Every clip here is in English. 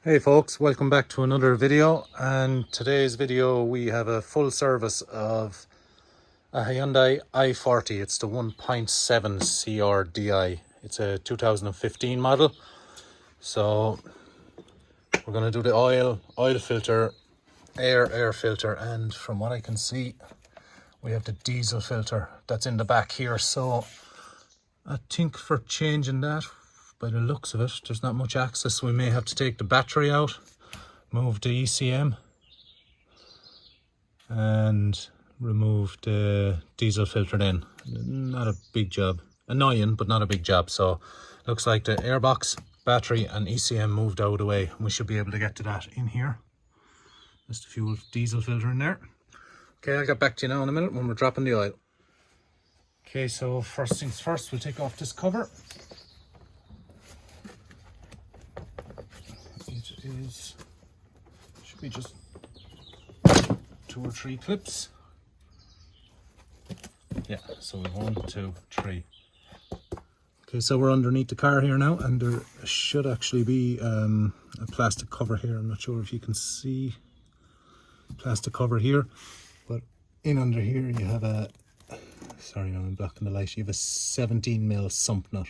Hey folks, welcome back to another video, and today's video we have a full service of a Hyundai I40. It's the 1.7 CRDI. It's a 2015 model. So we're going to do the oil filter, air filter, and from what I can see we have the diesel filter that's in the back here. So I think for changing that, by the looks of it, there's not much access. We may have to take the battery out, move the ECM, and remove the diesel filter then. Not a big job. Annoying, but not a big job. So looks like the airbox, battery and ECM moved out of the way. We should be able to get to that in here. Just a fuel diesel filter in there. Okay, I'll get back to you now in a minute when we're dropping the oil. Okay, so first things first, we'll take off this cover. It should be just 2 or 3 clips. Yeah, so 1, 2, 3. Okay, so we're underneath the car here now, and there should actually be a plastic cover here. I'm not sure if you can see plastic cover here, but in under here you have a, sorry I'm blocking the light, you have a 17mm sump nut.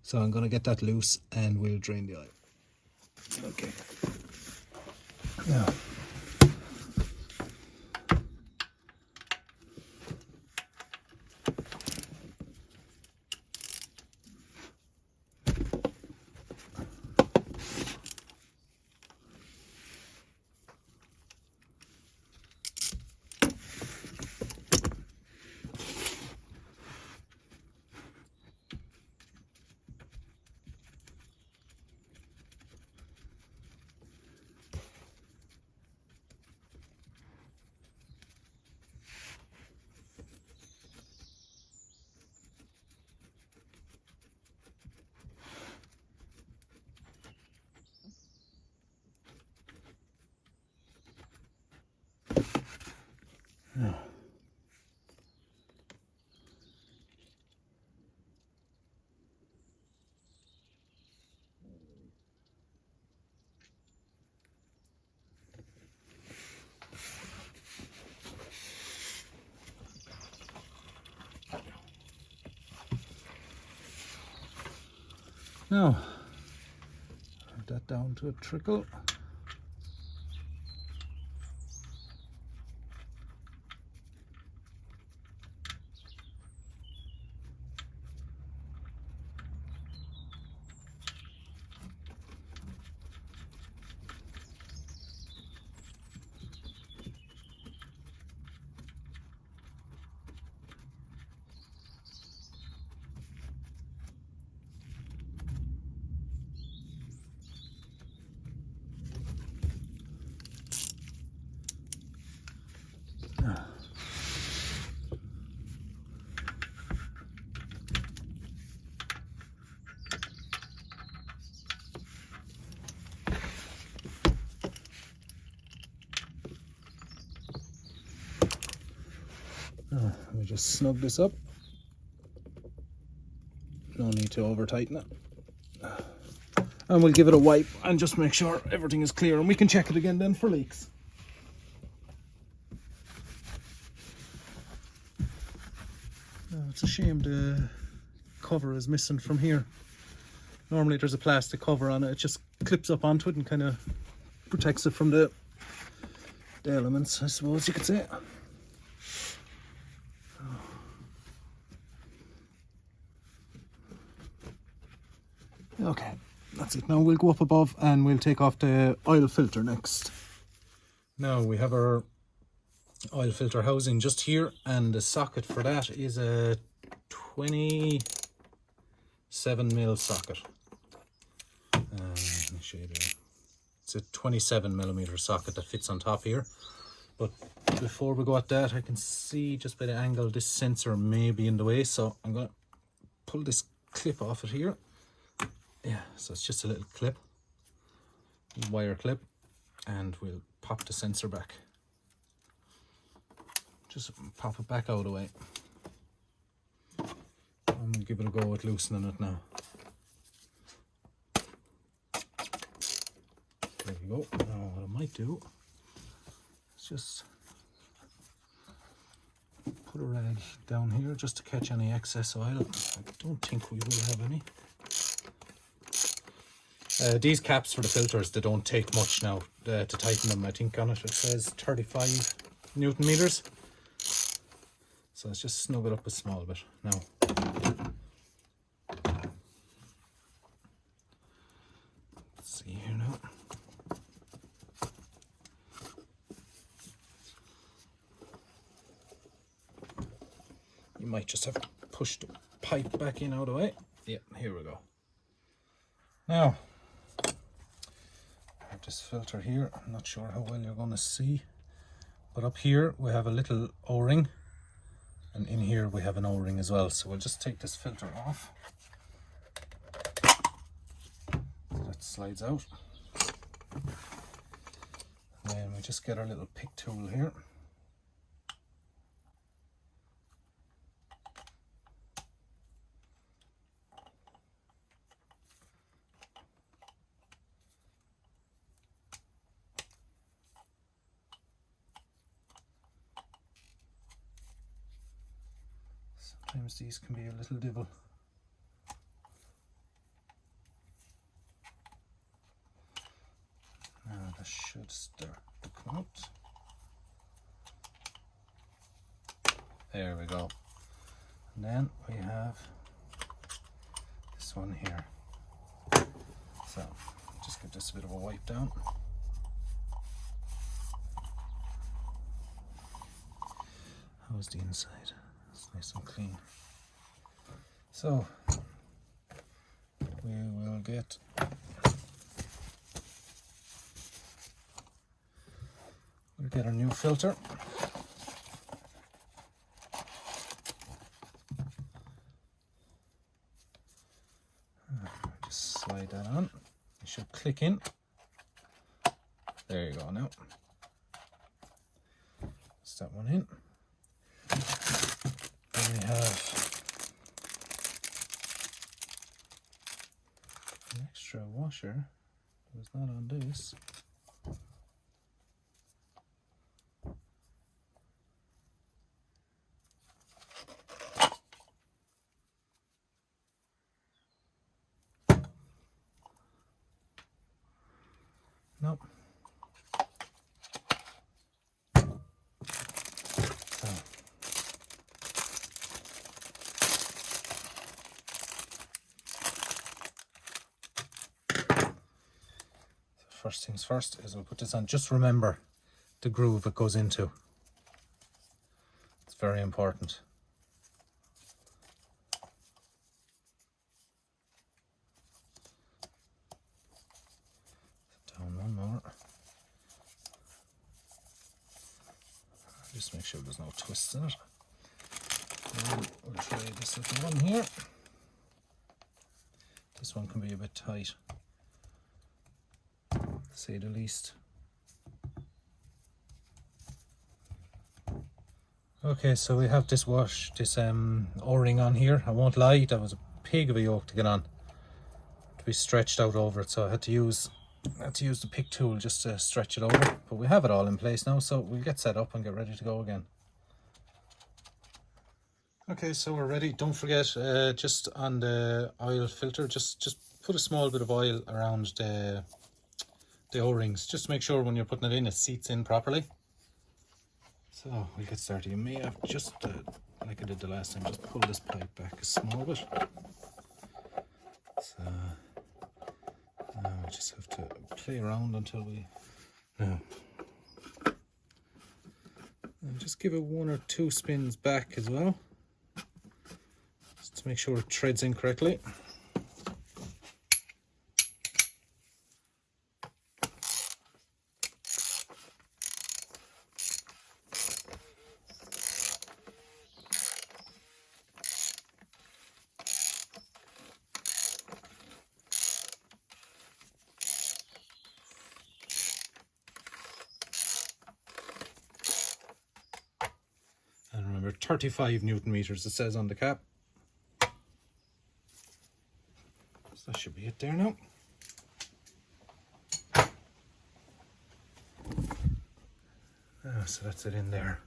So I'm going to get that loose and we'll drain the oil. Okay. Now, now, put that down to a trickle. Let me just snug this up. No need to over tighten it. And we'll give it a wipe and just make sure everything is clear, and we can check it again then for leaks. It's a shame the cover is missing from here. Normally there's a plastic cover on it. It just clips up onto it and kind of protects it from the elements, I suppose you could say. Okay, that's it. Now we'll go up above and we'll take off the oil filter next. Now we have our oil filter housing just here, and the socket for that is a 27mm socket. Let me show you there. It's a 27mm socket that fits on top here. But before we go at that, I can see just by the angle this sensor may be in the way, so I'm going to pull this clip off it here. Yeah, so it's just a little clip, wire clip, and we'll pop the sensor back. Just pop it back out of the way. I'm going to give it a go with loosening it now. we go. Now what I might do is just put a rag down here just to catch any excess oil. I don't think we will have any. These caps for the filters, they don't take much now to tighten them. I think on it says 35 Newton meters. So let's just snug it up a small bit now. Let's see here now. You might just have to push the pipe back in out of the way. Yeah, here we go. Now, I have this filter here. I'm not sure how well you're going to see, but up here we have a little O-ring, and in here we have an O-ring as well. So we'll just take this filter off. So that slides out. And then we just get our little pick tool here. Sometimes these can be a little devil. Now this should start to come out. There we go. And then we have this one here. So just give this a bit of a wipe down. How's the inside? It's nice and clean. So we will get our new filter. Just slide that on. It should click in. There you go. Now that's that one in. Then we have an extra washer that was not on this. Nope. So first things first is we'll put this on. Just remember the groove it goes into. It's very important. Down one more. Just make sure there's no twists in it. And we'll try this little one here. This one can be a bit tight, to say the least. Okay, so we have this O-ring on here. I won't lie, that was a pig of a yoke to get on, to be stretched out over it. So I had to use the pick tool just to stretch it over. But we have it all in place now, so we'll get set up and get ready to go again. Okay, so we're ready. Don't forget, just on the oil filter, just put a small bit of oil around the O-rings, just to make sure when you're putting it in, it seats in properly. So we'll get started. You may have just, like I did the last time, just pull this pipe back a small bit. So now we just have to play around until we... Now, and just give it 1 or 2 spins back as well, just to make sure it threads in correctly. And remember, 35 Newton meters it says on the cap. So that should be it there now. So that's it in there.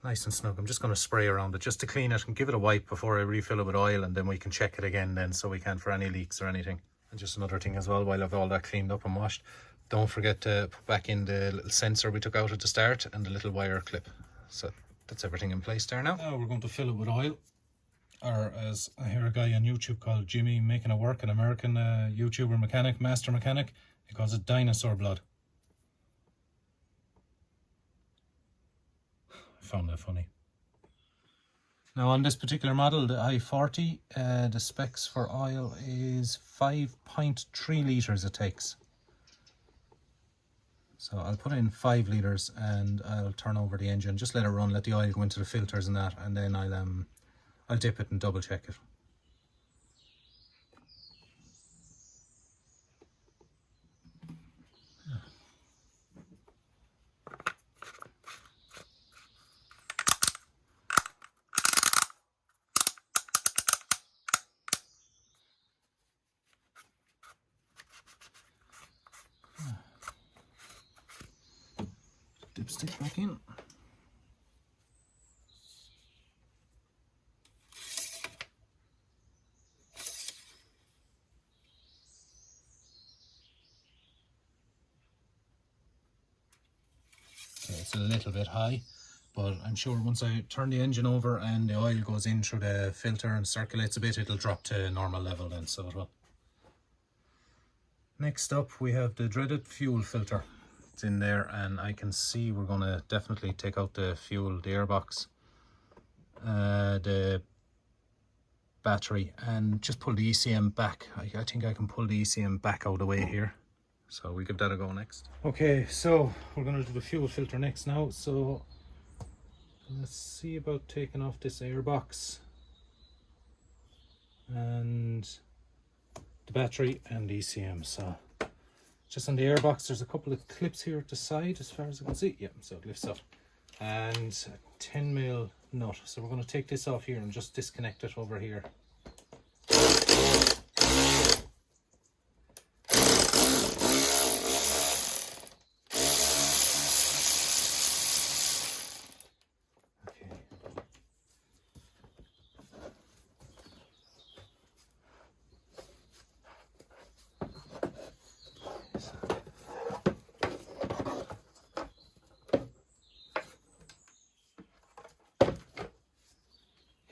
Nice and snug. I'm just going to spray around it just to clean it and give it a wipe before I refill it with oil, and then we can check it again then so we can for any leaks or anything. And just another thing as well, while I've all that cleaned up and washed, don't forget to put back in the little sensor we took out at the start and the little wire clip. So that's everything in place there now. Now we're going to fill it with oil, or as I hear a guy on YouTube called Jimmy making it work, an American YouTuber mechanic, master mechanic, he calls it dinosaur blood. Found that funny. Now on this particular model, the I40, the specs for oil is 5.3 litres it takes. So I'll put in 5 litres and I'll turn over the engine, just let it run, let the oil go into the filters and that, and then I'll dip it and double check it. Dipstick back in. Okay, it's a little bit high, but I'm sure once I turn the engine over and the oil goes in through the filter and circulates a bit, it'll drop to normal level then, so it will. Next up we have the dreaded fuel filter. It's in there, and I can see we're going to definitely take out the fuel, the airbox, the battery, and just pull the ECM back. I think I can pull the ECM back out of the way here, so we give that a go next. Okay, so we're going to do the fuel filter next now. So let's see about taking off this airbox and the battery and the ECM. So just on the airbox, there's a couple of clips here at the side as far as I can see. Yeah, so it lifts up. And a 10mm nut. So we're going to take this off here and just disconnect it over here.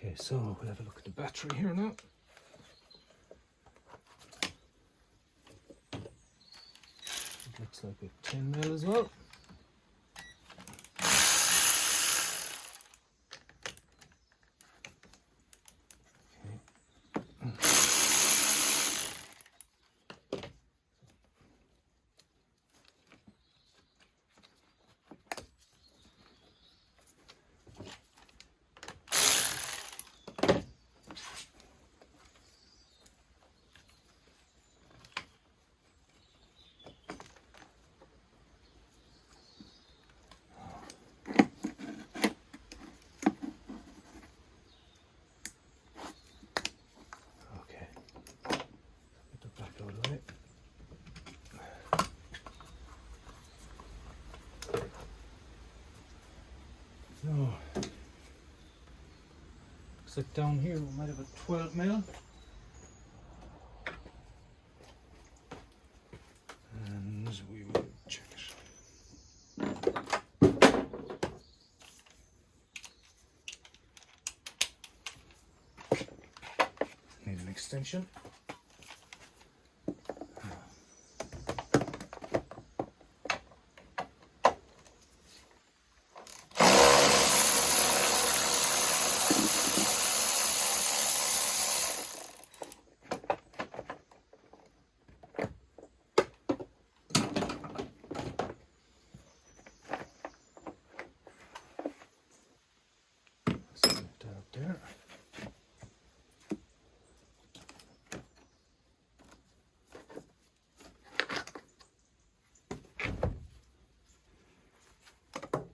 Okay, so we'll have a look at the battery here now. It looks like a 10mm as well. No. Looks like down here we might have a 12mm. And we will check it. Need an extension. There.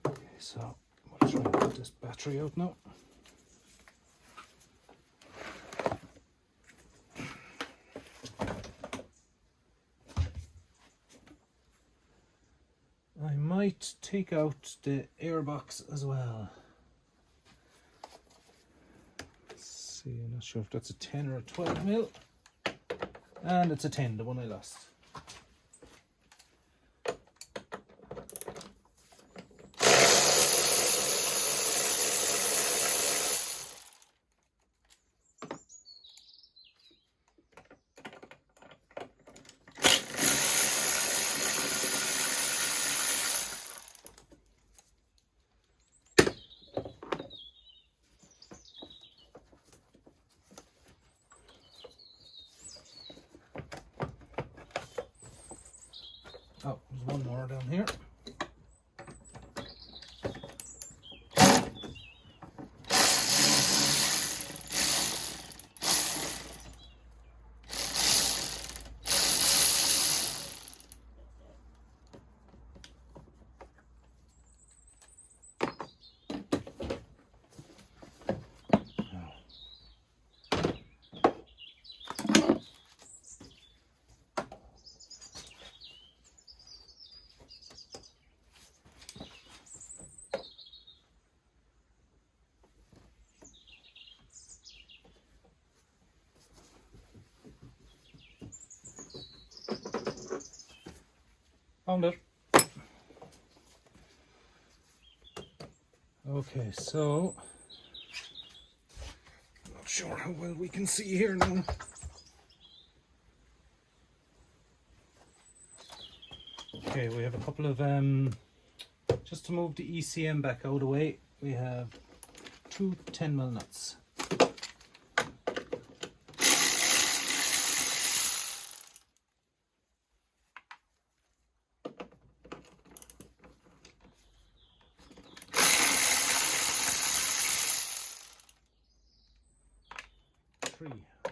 Okay, so we'll try and put this battery out now. I might might take out the air box as well. Let's see, I'm not sure if that's a 10 or a 12 mil. And it's a 10, the one I lost. Oh, there's one more down here. Found it. Okay, so I'm not sure how well we can see here now. Okay, we have a couple of just to move the ECM back out of the way, we have two 10mm nuts.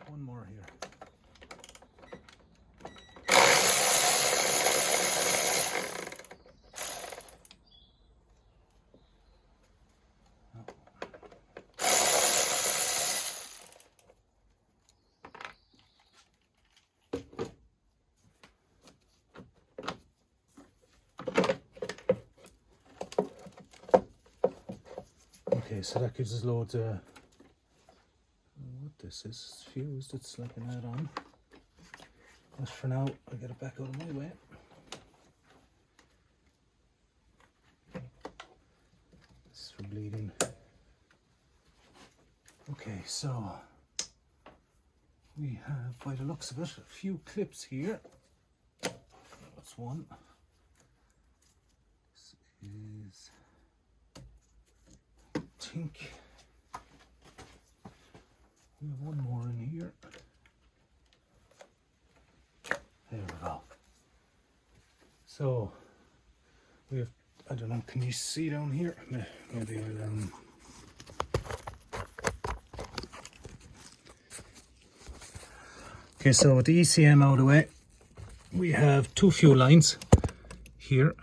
One more here. Okay, so that gives us loads of this is fused, it's like an add-on. But for now, I'll get it back out of my way. This is for bleeding. Okay, so we have, by the looks of it, a few clips here. That's one. This is, I think, we have one more in here. There we go. So we have, I don't know, can you see down here? Maybe I'll Okay, so with the ECM out of the way, we have two fuel lines here.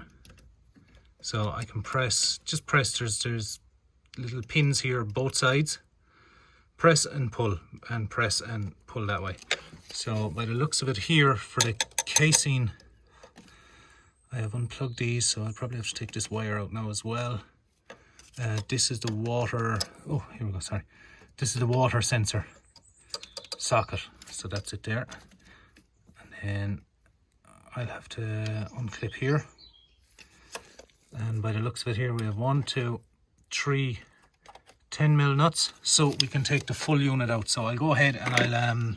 So I can press, just press, there's little pins here both sides. Press and pull, and press and pull that way. So by the looks of it here, for the casing, I have unplugged these, so I'll probably have to take this wire out now as well. This is the water, oh, here we go, sorry. This is the water sensor socket, so that's it there. And then I'll have to unclip here. And by the looks of it here, we have 1, 2, 3 10mm nuts, so we can take the full unit out. So I'll go ahead and I'll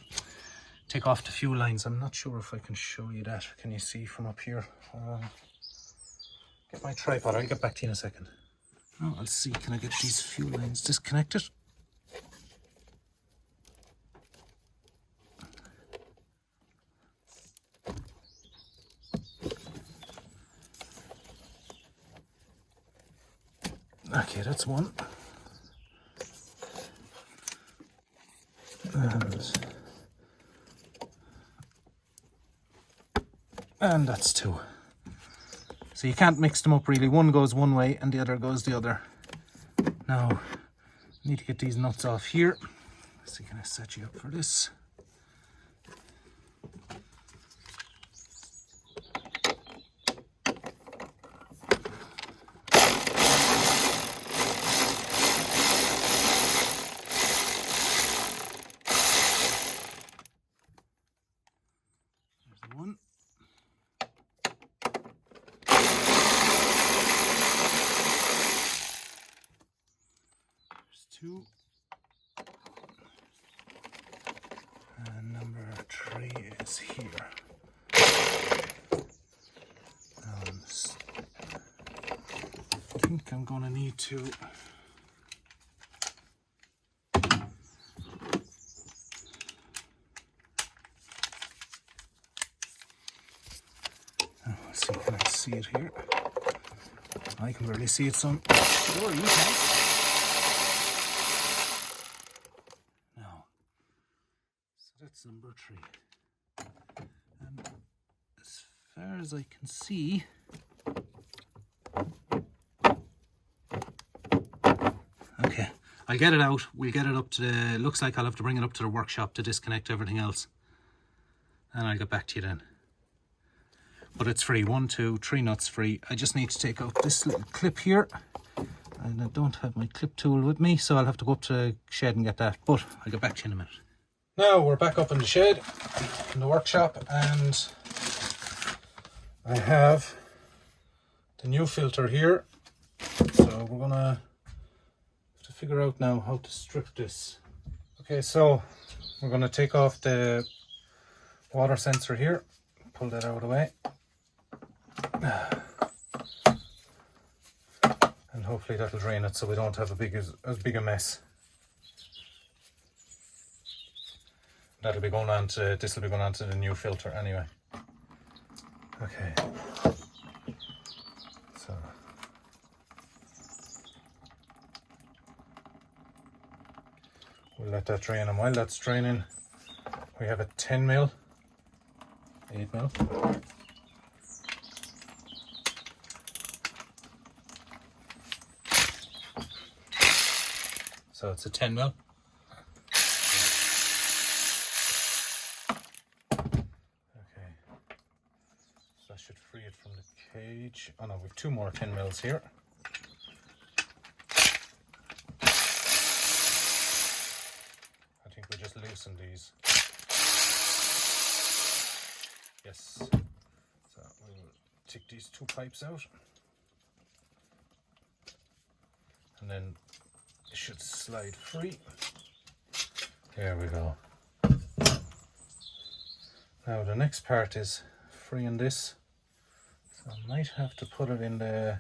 take off the fuel lines. I'm not sure if I can show you that. Can you see from up here? Get my tripod, I'll get back to you in a second. Oh, I'll see, can I get these fuel lines disconnected? Okay, that's one. And that's two. So you can't mix them up really. One goes one way and the other goes the other. Now, I need to get these nuts off here. So can I set you up for this? tree is here. I think I'm going to need to see, can I see it here? I can barely see it, son. Sure, you can. Now, so that's number 3. And as far as I can see, okay, I'll get it out. We'll get it up to the, looks like I'll have to bring it up to the workshop to disconnect everything else. And I'll get back to you then. But it's free, 1, 2, 3 nuts free. I just need to take out this little clip here. And I don't have my clip tool with me, so I'll have to go up to the shed and get that. But I'll get back to you in a minute. Now we're back up in the shed, in the workshop, and I have the new filter here. So we're gonna have to figure out now how to strip this. Okay, so we're gonna take off the water sensor here, pull that out of the way. And hopefully that'll drain it so we don't have as big a mess. That'll be going on to, this will be going on to the new filter anyway. Okay. So we'll let that drain, and while that's draining, we have a 10mm, 8mm. So it's a 10mm. Okay. So that should free it from the cage. Oh no, we've 2 more 10mm here. I think we just loosen these. Yes. So we'll take these 2 pipes out. And then it should slide free. There we go. Now the next part is freeing this. So I might have to put it in the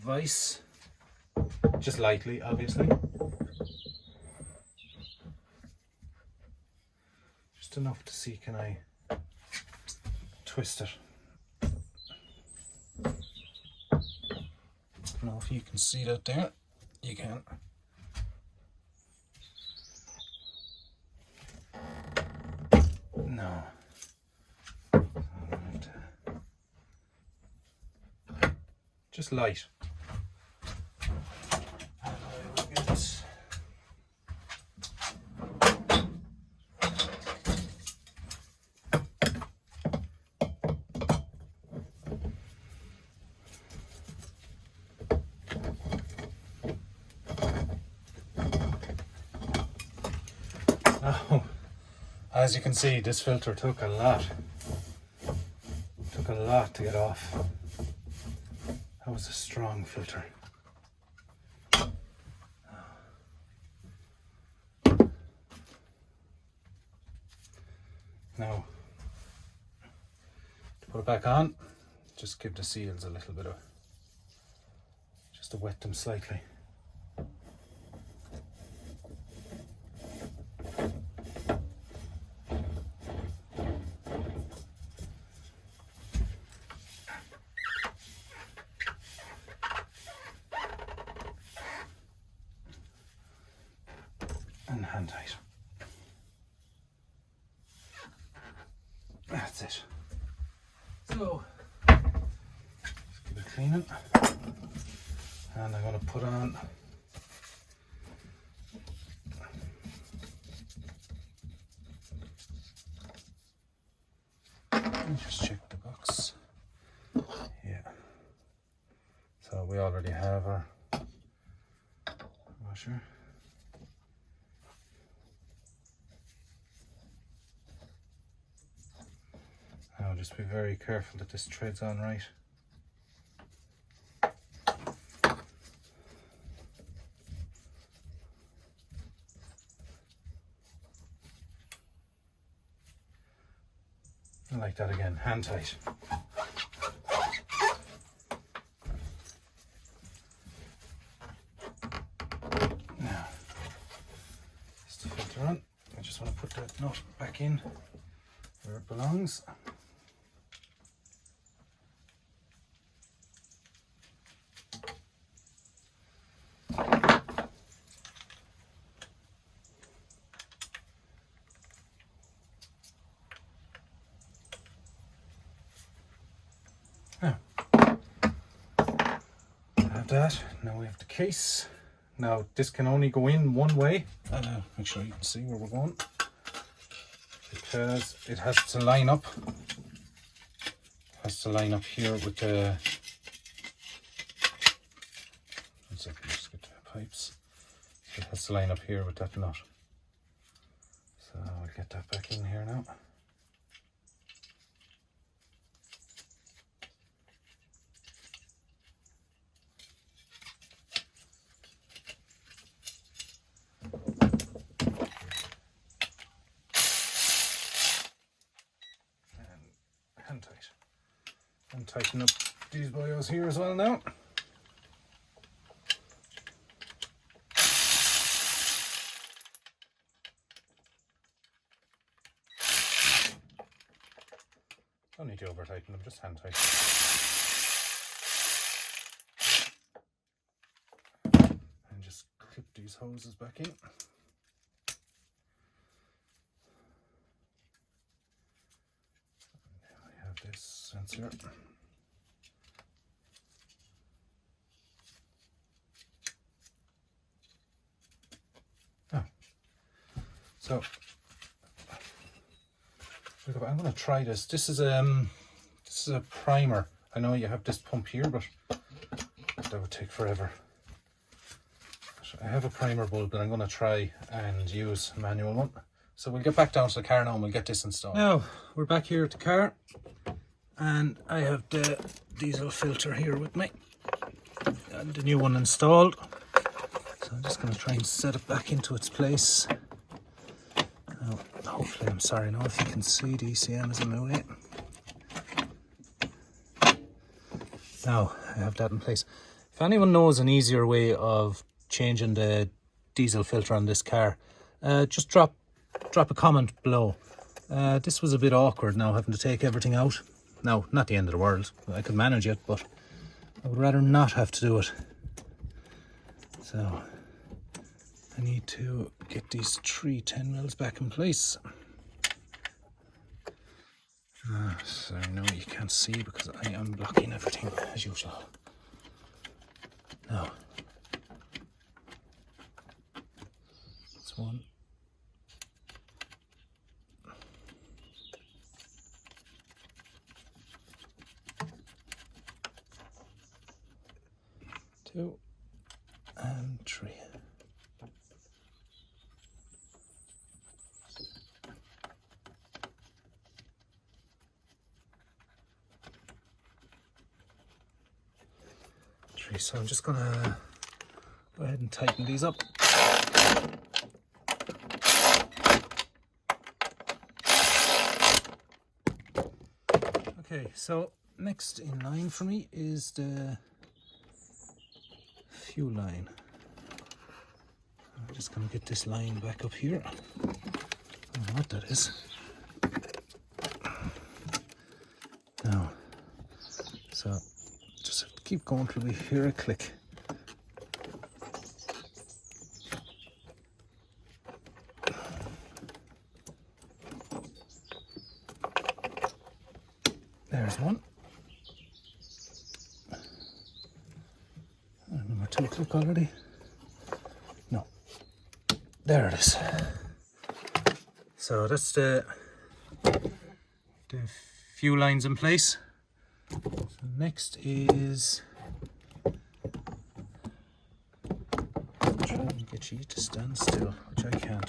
vise, just lightly, obviously. Just enough to see, can I twist it? I don't know if you can see that there. You can. No. Just light. Now, as you can see, this filter took a lot to get off. That was a strong filter. Now, to put it back on, just give the seals a little bit of, just to wet them slightly. And hand tight. That's it. So, just give it a cleaning. And I'm going to put on just check the box. Yeah. So we already have our washer. Now just be very careful that this threads on right. And like that again, hand tight. Now, it's the filter on. I just want to put that nut back in where it belongs. Now, I have that. Now we have the case. Now this can only go in one way. Make sure you can see where we're going, because it has to line up. It has to line up here with the. One second, just get the pipes. So it has to line up here with that nut. So I'll get that back in here now. Hand tight. And tighten up these bios here as well now. Don't need to over tighten them, just hand tight. And just clip these hoses back in. This sensor. Oh. So I'm going to try this. This is a primer. I know you have this pump here, but that would take forever. I have a primer bulb that I'm going to try and use a manual one. So we'll get back down to the car now and we'll get this installed. Now we're back here at the car, and I have the diesel filter here with me and the new one installed. So I'm just going to try and set it back into its place. Now, hopefully, I'm sorry now if you can see the ECM is in my way. Now I have that in place. If anyone knows an easier way of changing the diesel filter on this car, just drop a comment below. This was a bit awkward now, having to take everything out. Now, not the end of the world, I could manage it, but I would rather not have to do it. So I need to get these 3 10mm back in place. Sorry, no, you can't see because I am blocking everything as usual. Now, that's one. 2 and 3. So I'm just gonna go ahead and tighten these up. Okay, so next in line for me is the fuel line. I'm just going to get this line back up here. I don't know what that is. Now, so just have to keep going till we hear a click. There's one. Number 2 click already. No. There it is. So that's the fuel lines in place. So next is trying to get you to stand still, which I can't.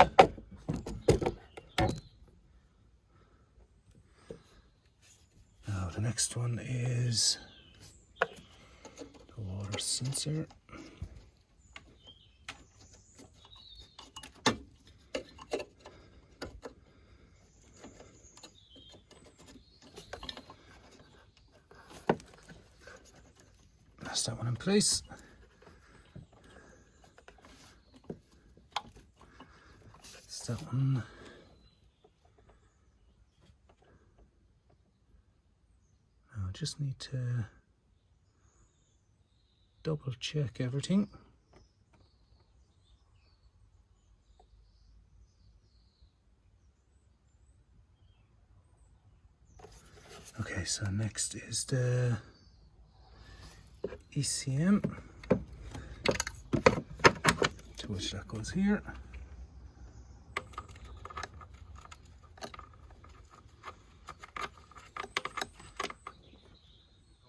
Now the next one is the water sensor. That's that one in place. That's that one. Now I just need to double check everything. Okay, so next is the ECM, to which that goes here.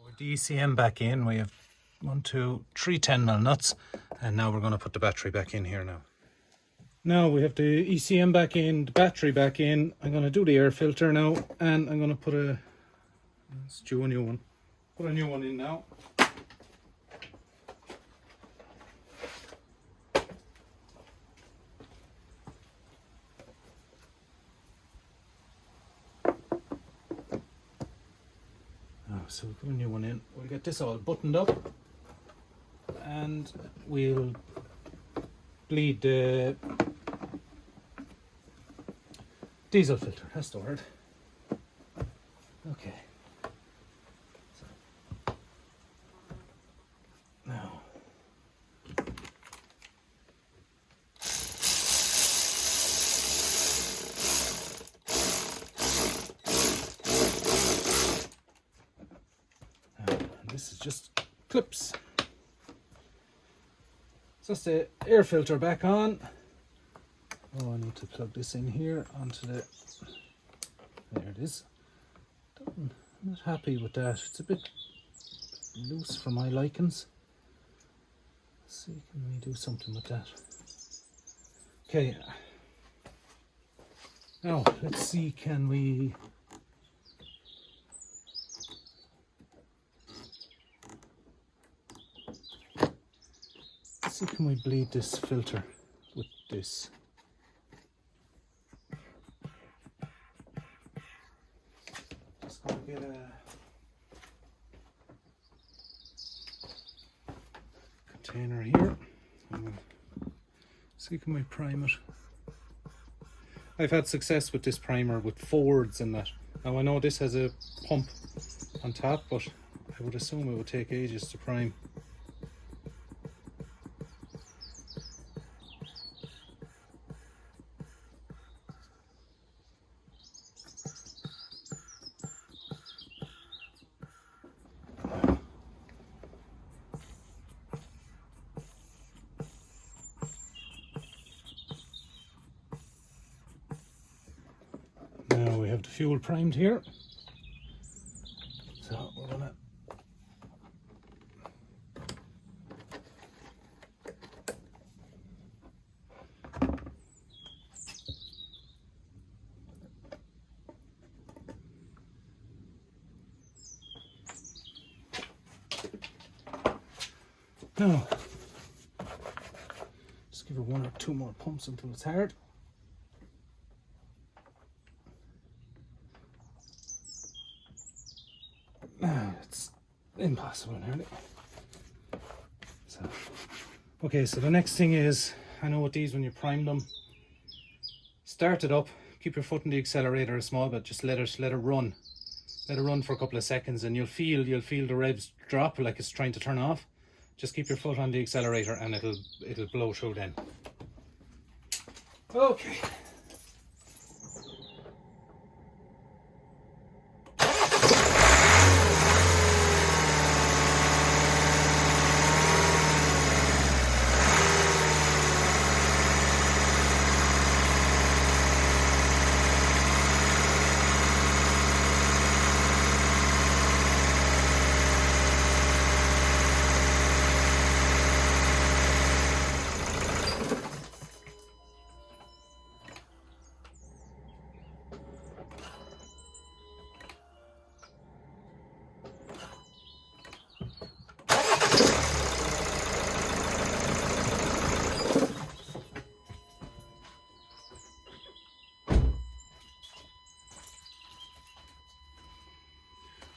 With the ECM back in, we have 1, 2, 3 10mm nuts, and now we're going to put the battery back in here now. Now we have the ECM back in, the battery back in. I'm going to do the air filter now, and I'm going to put a, let's do a new one. Put a new one in now. So we'll put a new one in. We'll get this all buttoned up and we'll bleed the diesel filter. That's the word. Okay. So, now this is just clips. So that's the air filter back on. Oh, I need to plug this in here onto the, there it is. I'm not happy with that. It's a bit loose for my likings. Let's see, can we do something with that? Okay. Now, let's see, can we can we bleed this filter with this? Just gonna get a container here. See, can we prime it? I've had success with this primer with Fords and that. Now I know this has a pump on top, but I would assume it would take ages to prime. Now we have the fuel primed here, so we're gonna now just give it 1 or 2 more pumps until it's hard. It's impossible nearly. So, okay, so the next thing is, I know with these when you prime them, start it up, keep your foot in the accelerator a small bit, just let it run. Let it run for a couple of seconds and you'll feel the revs drop like it's trying to turn off. Just keep your foot on the accelerator and it'll blow through then. Okay.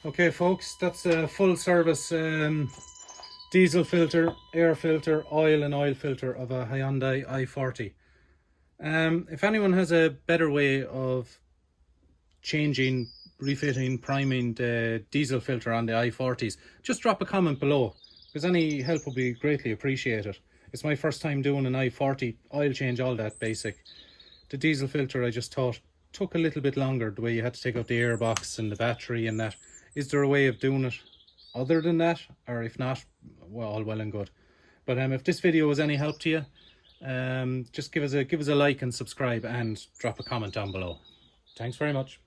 Okay folks, that's a full service diesel filter, air filter, oil and oil filter of a Hyundai I40. If anyone has a better way of changing, refitting, priming the diesel filter on the I40s, just drop a comment below, because any help will be greatly appreciated. It's my first time doing an I40, oil change, all that basic. The diesel filter, I just thought, took a little bit longer, the way you had to take out the airbox and the battery and that. Is there a way of doing it other than that? Or if not, well, all well and good. But if this video was any help to you, just give us a like and subscribe and drop a comment down below. Thanks very much.